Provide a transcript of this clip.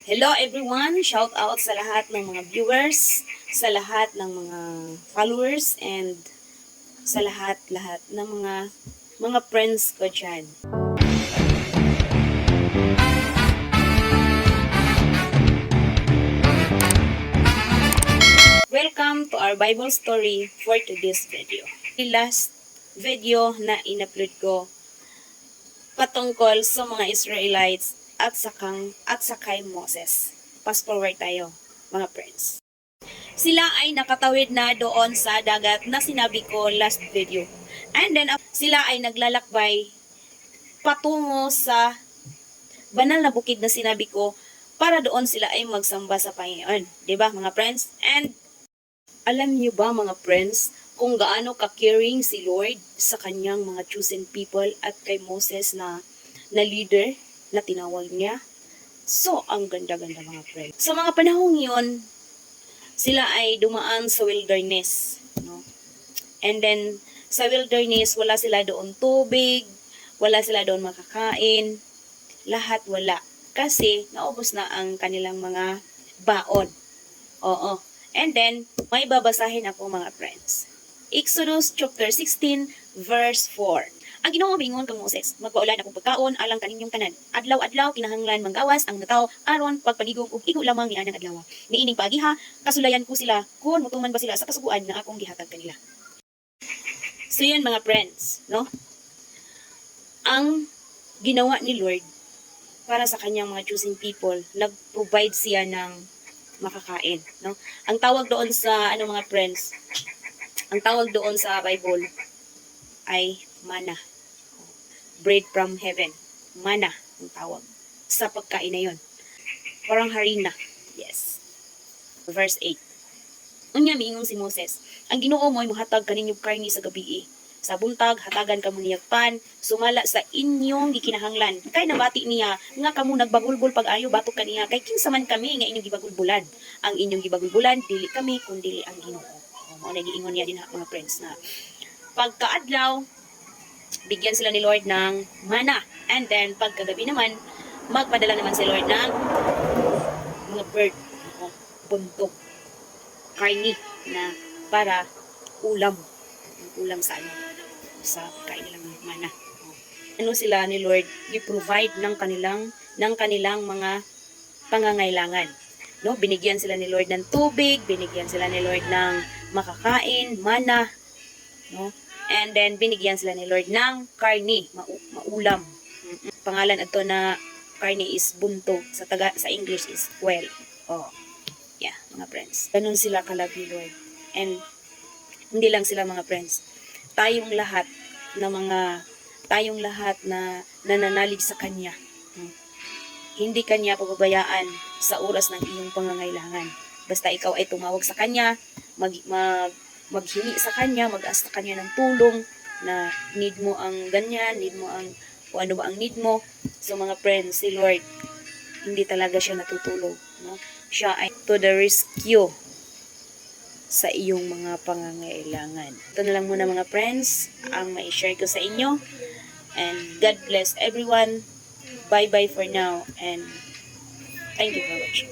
Hello everyone! Shout out sa lahat ng mga viewers, sa lahat ng mga followers, and sa lahat ng mga friends ko dyan. Welcome to our Bible story for today's video. The last video na in-upload ko patungkol sa mga Israelites at sakay Moses. Fast forward tayo, mga friends. Sila ay nakatawid na doon sa dagat na sinabi ko last video. And then, sila ay naglalakbay patungo sa banal na bukid na sinabi ko para doon sila ay magsamba sa Panginoon. Diba, mga friends? And, alam niyo ba, mga friends, kung gaano ka-caring si Lord sa kanyang mga chosen people at kay Moses na leader na tinawag niya? So, ang ganda-ganda, mga friends. Sa mga panahong yun, sila ay dumaan sa wilderness. No? And then, sa wilderness, wala sila doon tubig, wala sila doon makakain, lahat wala. Kasi, naubos na ang kanilang mga baon. Oo. And then, may babasahin ako, mga friends. Exodus chapter 16, verse 4. Ang Ginoo mingon kang Moses, magpaulan akong pagkaon alang kaninyong tanan. Adlaw-adlaw kinahanglan manggawas ang nataw aron pagpaligong ug igo lamang nianang adlaw. Niining pagiha, kasulayan ko sila kung mutuman ba sila sa kasuguan nga akong gihatag kanila. So yun, mga friends, no? Ang ginawa ni Lord para sa kanyang mga choosing people, nag-provide siya ng makakain, no? Ang tawag doon sa mga friends, ang tawag doon sa Bible ay manna. Bread from heaven. Manna ang tawag sa pagkain na yon. Parang harina. Yes. Verse 8. Unya miingon si Moses, ang Ginoo mo'y mohatag kaninyong karni sa gabi. Sa buntag, hatagan kamo niyag pan, sumala sa inyong gikinahanglan. Kay nabati niya, nga kamo nagbagulbol pag-ayo, batok kaniya, kay kinsa man kami nga inyong gibagulbulan. Ang inyong gibagulbulan, dili kami, kundi ang Ginoo. O, nagiingon niya din mga friends na pagkaadlaw, bigyan sila ni Lord ng mana. And then, pagkagabi naman, magpadala naman si Lord ng mga bird, buntok, karni, na para ulam. Ulam sa sa kain nilang mana. Ano sila ni Lord, i-provide ng kanilang mga pangangailangan. No, binigyan sila ni Lord ng tubig, binigyan sila ni Lord ng makakain, mana, no? And then binigyan sila ni Lord ng karni, maulam. Pangalan ato na karni is bunto, sa English is quail. Oh. Yeah, mga friends. Ganun sila kalab ni Lord. And hindi lang sila, mga friends. Tayong lahat na nananalig sa Kanya. Hindi Kanya pababayaan sa oras ng iyong pangangailangan. Basta ikaw ay tumawag sa Kanya, maghingi sa Kanya, mag-ask sa Kanya ng tulong, na need mo ang ganyan, need mo ang, kung ano ba ang need mo. So mga friends, si Lord, hindi talaga siya natutulog. No? Siya ay to the rescue sa iyong mga pangangailangan. Ito na lang muna, mga friends, ang mai-share ko sa inyo. And God bless everyone. Bye-bye for now. And thank you for watching.